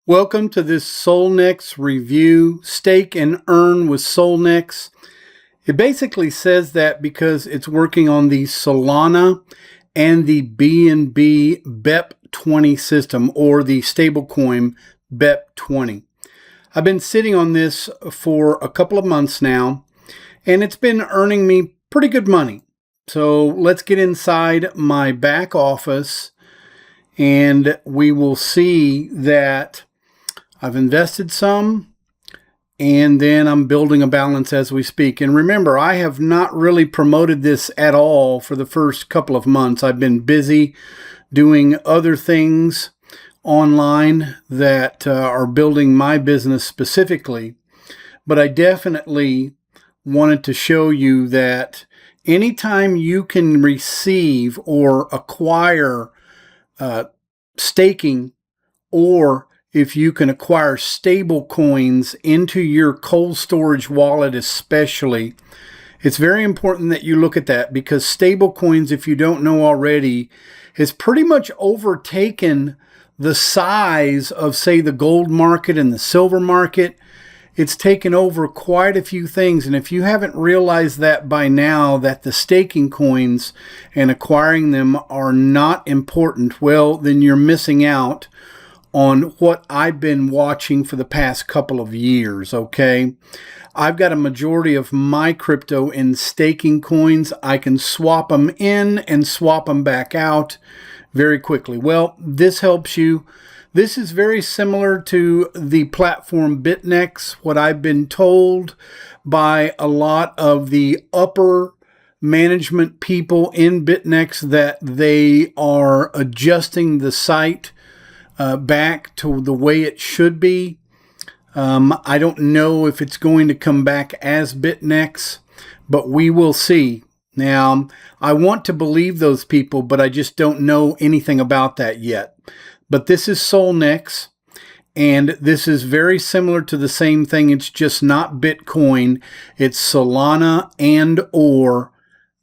Welcome to this SOLNEX review, Stake and Earn with SOLNEX. It basically says that because it's working on the Solana and the BNB BEP20 system, or the stablecoin BEP20. I've been sitting on this for a couple of months now, and it's been earning me pretty good money. So let's get inside my back office, and we will see that I've invested some, and then I'm building a balance as we speak. And remember, I have not really promoted this at all for the first couple of months. I've been busy doing other things online that are building my business specifically. But I definitely wanted to show you that anytime you can receive or acquire staking, or if you can acquire stable coins into your cold storage wallet especially, it's very important that you look at that, because stable coins, if you don't know already, has pretty much overtaken the size of, say, the gold market and the silver market. It's taken over quite a few things, and if you haven't realized that by now, that the staking coins and acquiring them are not important, well, then you're missing out on what I've been watching for the past couple of years, okay? I've got a majority of my crypto in staking coins. I can swap them in and swap them back out very quickly. Well, this helps you. This is very similar to the platform BitNex, what I've been told by a lot of the upper management people in BitNex, that they are adjusting the site back to the way it should be. I don't know if it's going to come back as BitNex, but we will see. Now, I want to believe those people, but I just don't know anything about that yet. But this is SOLNEX, and this is very similar to the same thing. It's just not Bitcoin. It's Solana and or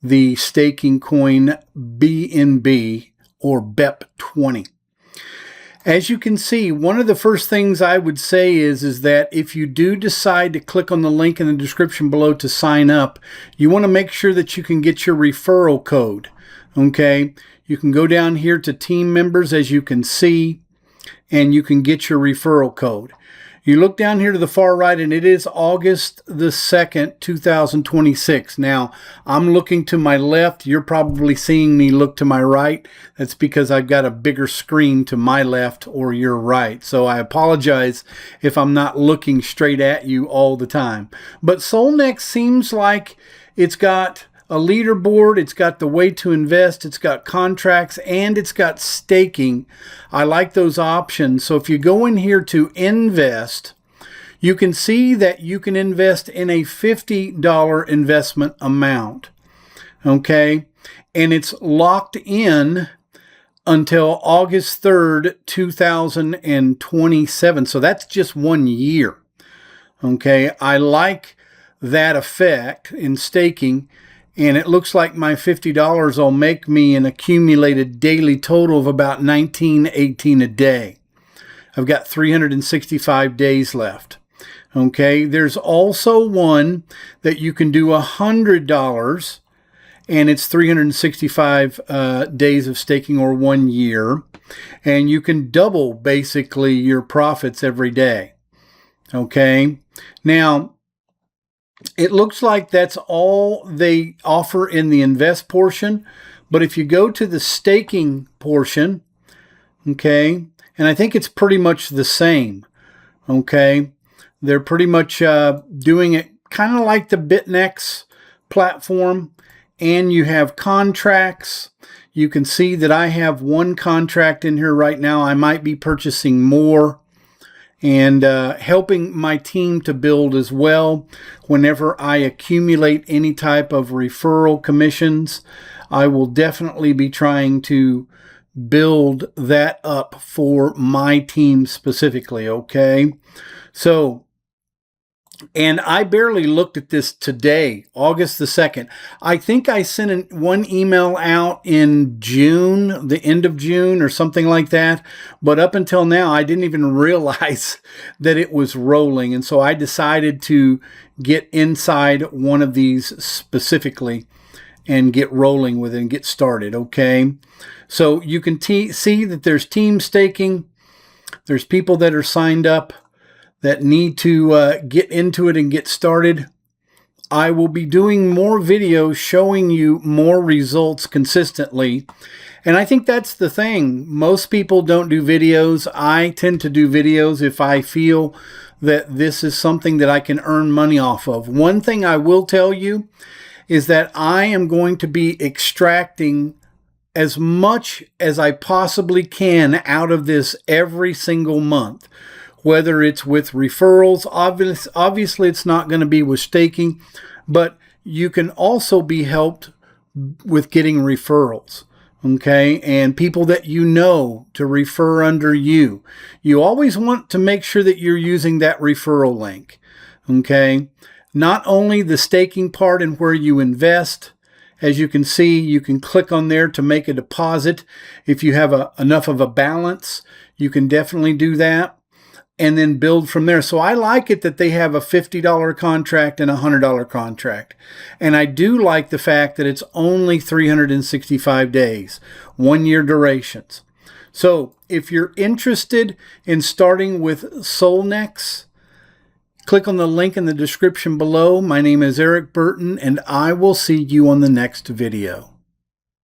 the staking coin BNB or BEP20. As you can see, one of the first things I would say is that if you do decide to click on the link in the description below to sign up, you want to make sure that you can get your referral code, okay? You can go down here to team members, as you can see, and you can get your referral code. You look down here to the far right, and it is August the 2nd, 2026. Now, I'm looking to my left. You're probably seeing me look to my right. That's because I've got a bigger screen to my left or your right. So I apologize if I'm not looking straight at you all the time. But SOLNEX seems like it's got a leaderboard, it's got the way to invest, it's got contracts, and it's got staking. I like those options. So if you go in here to invest, you can see that you can invest in a $50 investment amount, okay? And it's locked in until August 3rd, 2027. So that's just 1 year, okay? I like that effect in staking. And it looks like my $50 will make me an accumulated daily total of about $19.18 a day. I've got 365 days left. Okay, there's also one that you can do $100, and it's 365 days of staking, or 1 year. And you can double basically your profits every day. Okay, now, it looks like that's all they offer in the invest portion. But if you go to the staking portion, okay, and I think it's pretty much the same, okay, they're pretty much doing it kind of like the BitNex platform. And you have contracts. You can see that I have one contract in here right now. I might be purchasing more, and helping my team to build as well. Whenever I accumulate any type of referral commissions, I will definitely be trying to build that up for my team specifically, okay? So And I barely looked at this today, August the 2nd. I think I sent one email out in June, the end of June or something like that. But up until now, I didn't even realize that it was rolling. And so I decided to get inside one of these specifically and get rolling with it and get started, okay? So you can see that there's team staking. There's people that are signed up that need to get into it and get started. I will be doing more videos showing you more results consistently. And I think that's the thing. Most people don't do videos. I tend to do videos if I feel that this is something that I can earn money off of. One thing I will tell you is that I am going to be extracting as much as I possibly can out of this every single month. Whether it's with referrals, obviously it's not going to be with staking, but you can also be helped with getting referrals, okay? And people that you know to refer under you. You always want to make sure that you're using that referral link, okay? Not only the staking part and where you invest. As you can see, you can click on there to make a deposit. If you have enough of a balance, you can definitely do that. And then build from there. So I like it that they have a $50 contract and a $100 contract. And I do like the fact that it's only 365 days, 1 year durations. So if you're interested in starting with SOLNEX, click on the link in the description below. My name is Eric Burton, and I will see you on the next video.